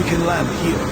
We can land here.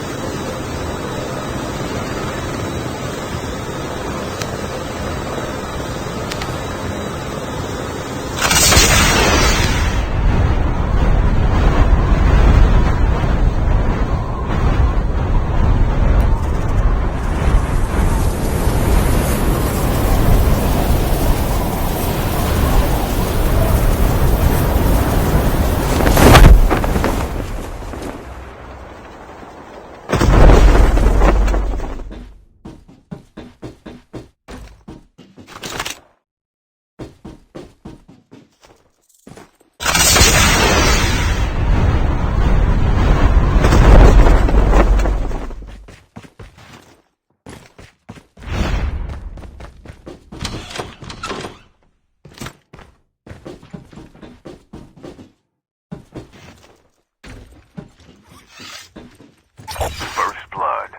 First blood.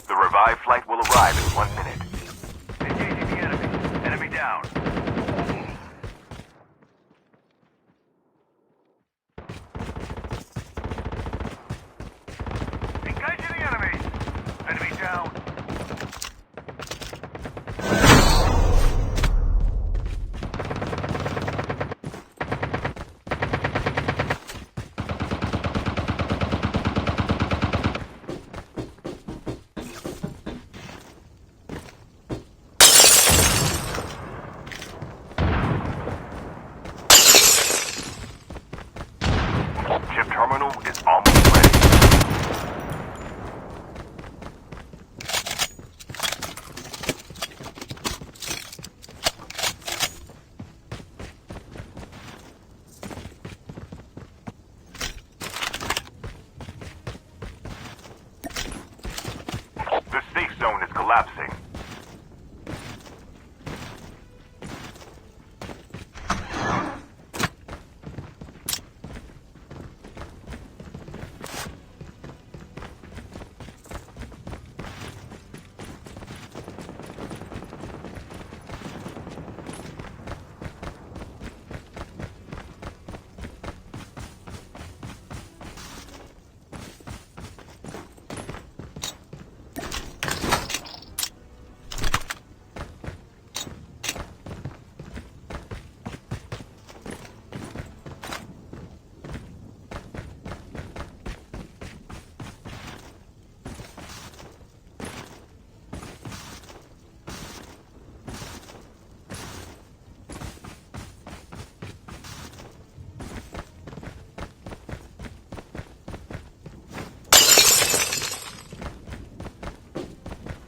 The revived flight will arrive in 1 minute. Engaging the enemy. Enemy down. Engaging the enemy. Enemy down. Chip terminal is almost ready. The safe zone is collapsing.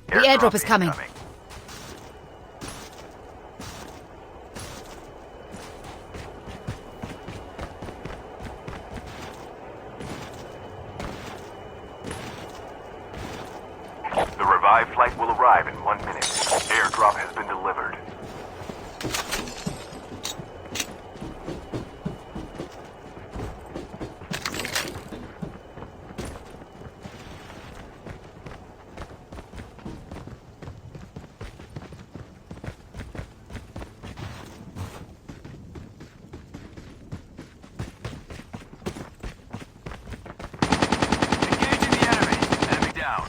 The airdrop is coming. The revived flight will arrive in 1 minute. Airdrop has been delivered. Engaging the enemy. Enemy down.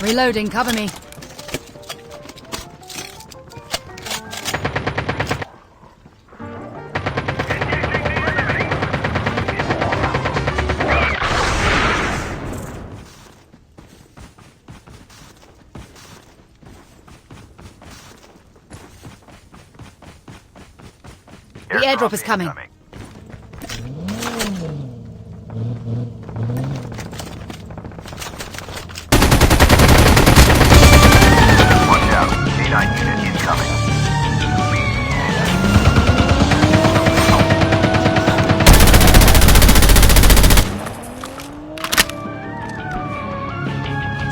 Reloading, cover me. The airdrop is coming. Watch out. C9 unit incoming.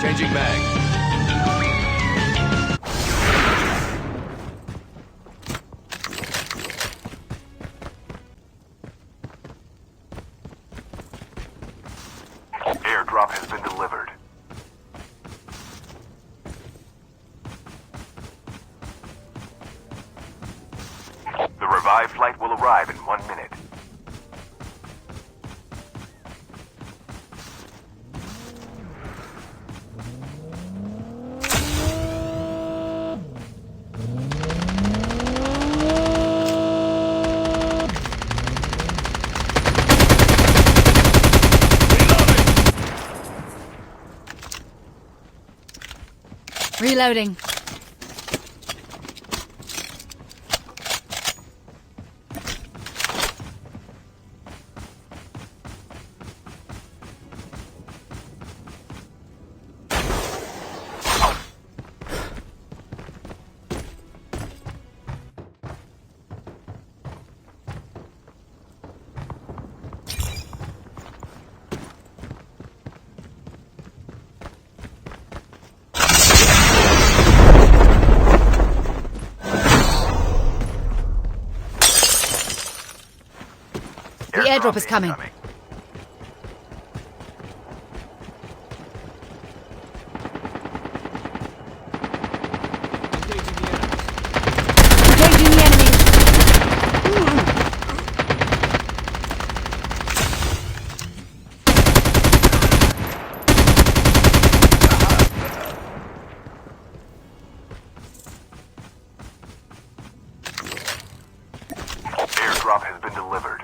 Changing mag. Airdrop has been delivered. The revived flight will arrive in 1 minute. Reloading. The airdrop is coming. Engaging the enemy. Airdrop has been delivered.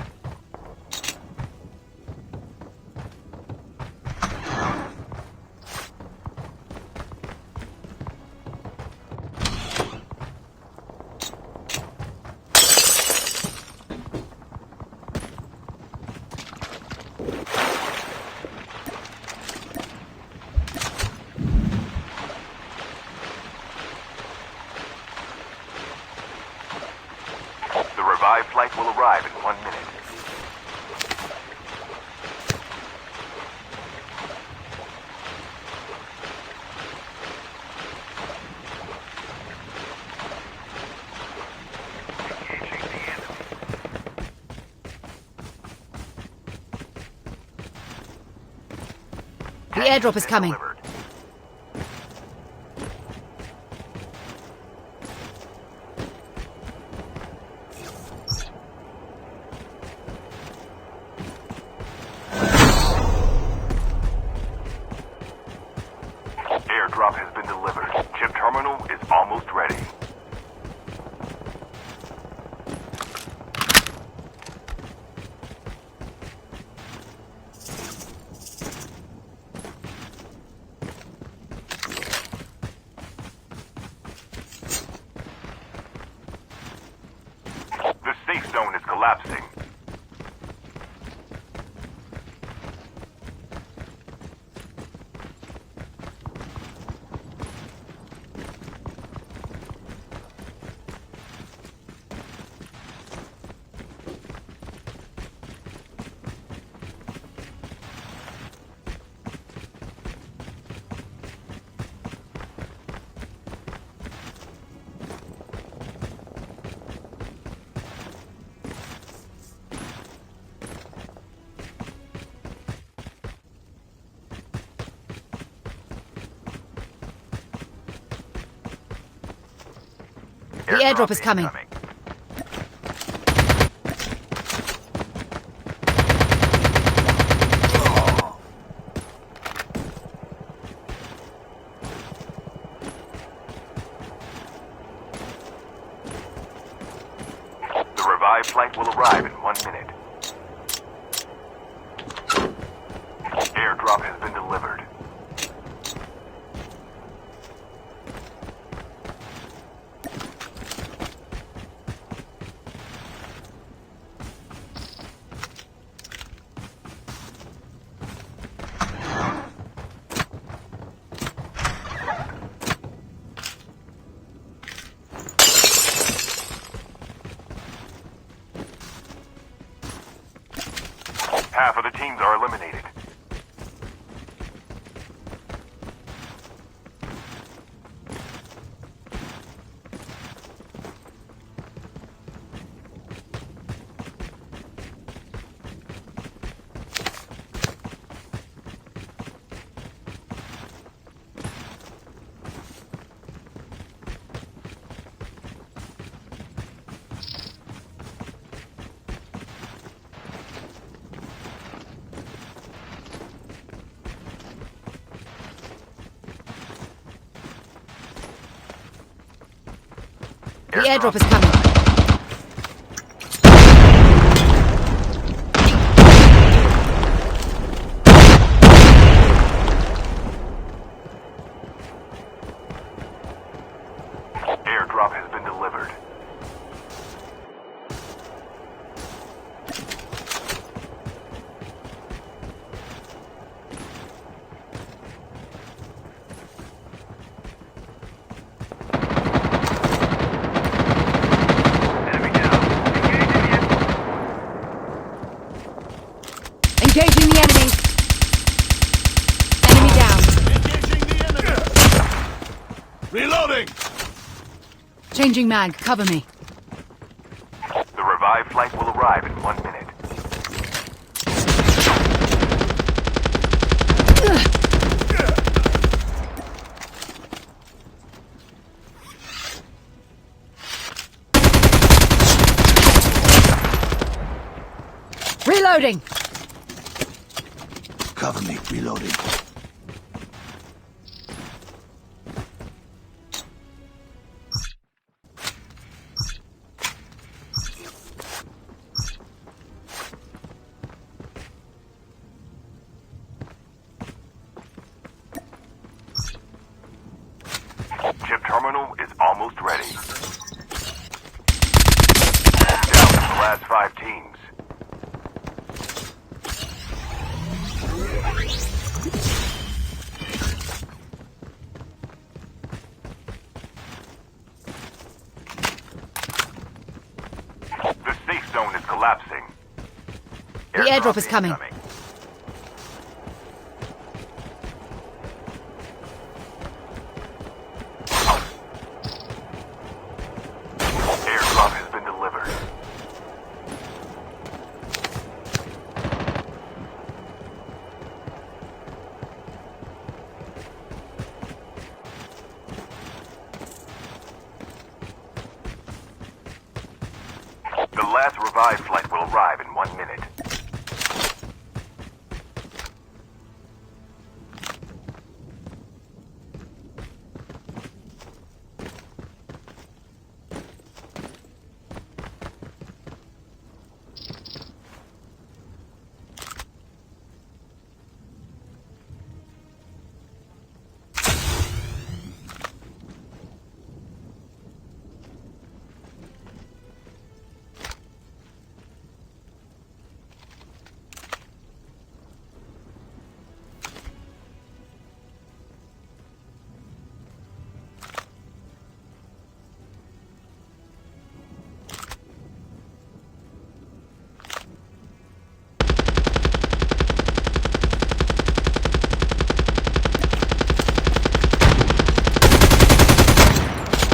The revived flight will arrive in 1 minute. Engaging the enemy. The airdrop is coming. Delivered. Airdrop has been delivered. Chip terminal is almost ready. The safe zone is collapsing. The airdrop is coming. revived flight will arrive in 1 minute. Airdrop has been delivered. Half of the teams are eliminated. The airdrop is coming. Airdrop has been delivered. Engaging the enemy. Enemy down. Engaging the enemy! Reloading! Changing mag. Cover me. The revived flight will arrive in 1 minute. Reloading. Cover me, reloading. Chip terminal is almost ready. Down to the last 5 teams. The safe zone is collapsing. The airdrop is coming. Airdrop has been delivered. The last revived flight will arrive in 1 minute.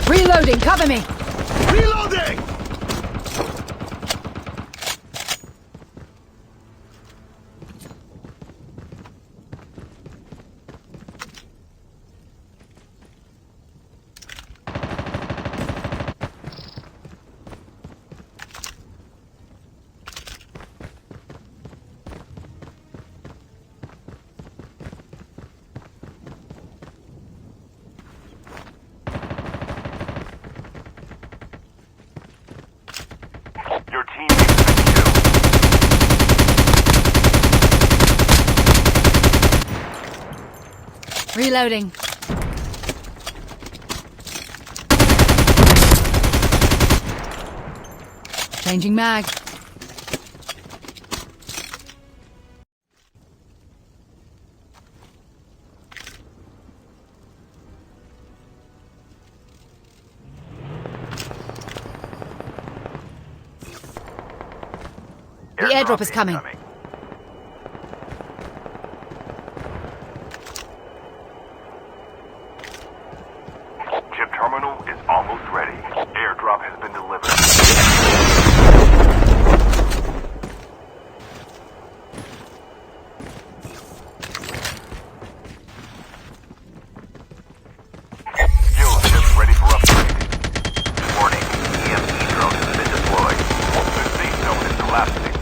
Reloading. Cover me. Reloading! Reloading. Changing mag. The airdrop is coming. Chip terminal is almost ready. Airdrop has been delivered. Skill chip ready for upgrade. Warning, EMP drone has been deployed. The safe zone is collapsing.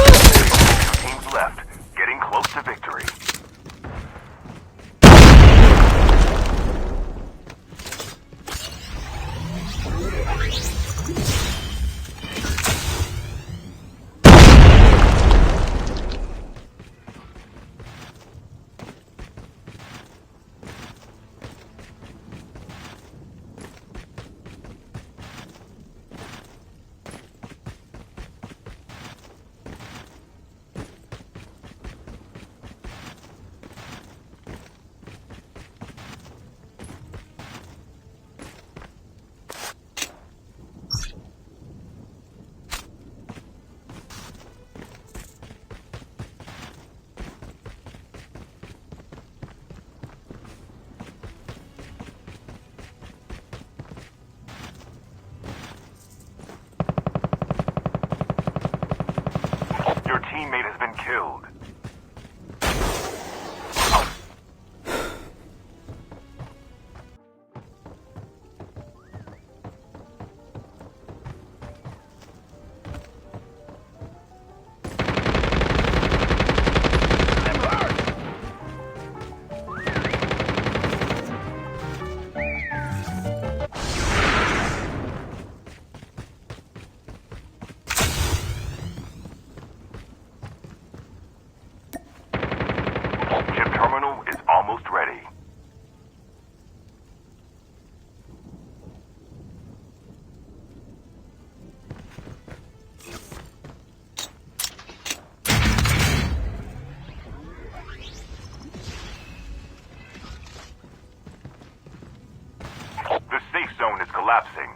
Two teams left, getting close to victory. Your teammate has been killed. Chip terminal is almost ready. The safe zone is collapsing.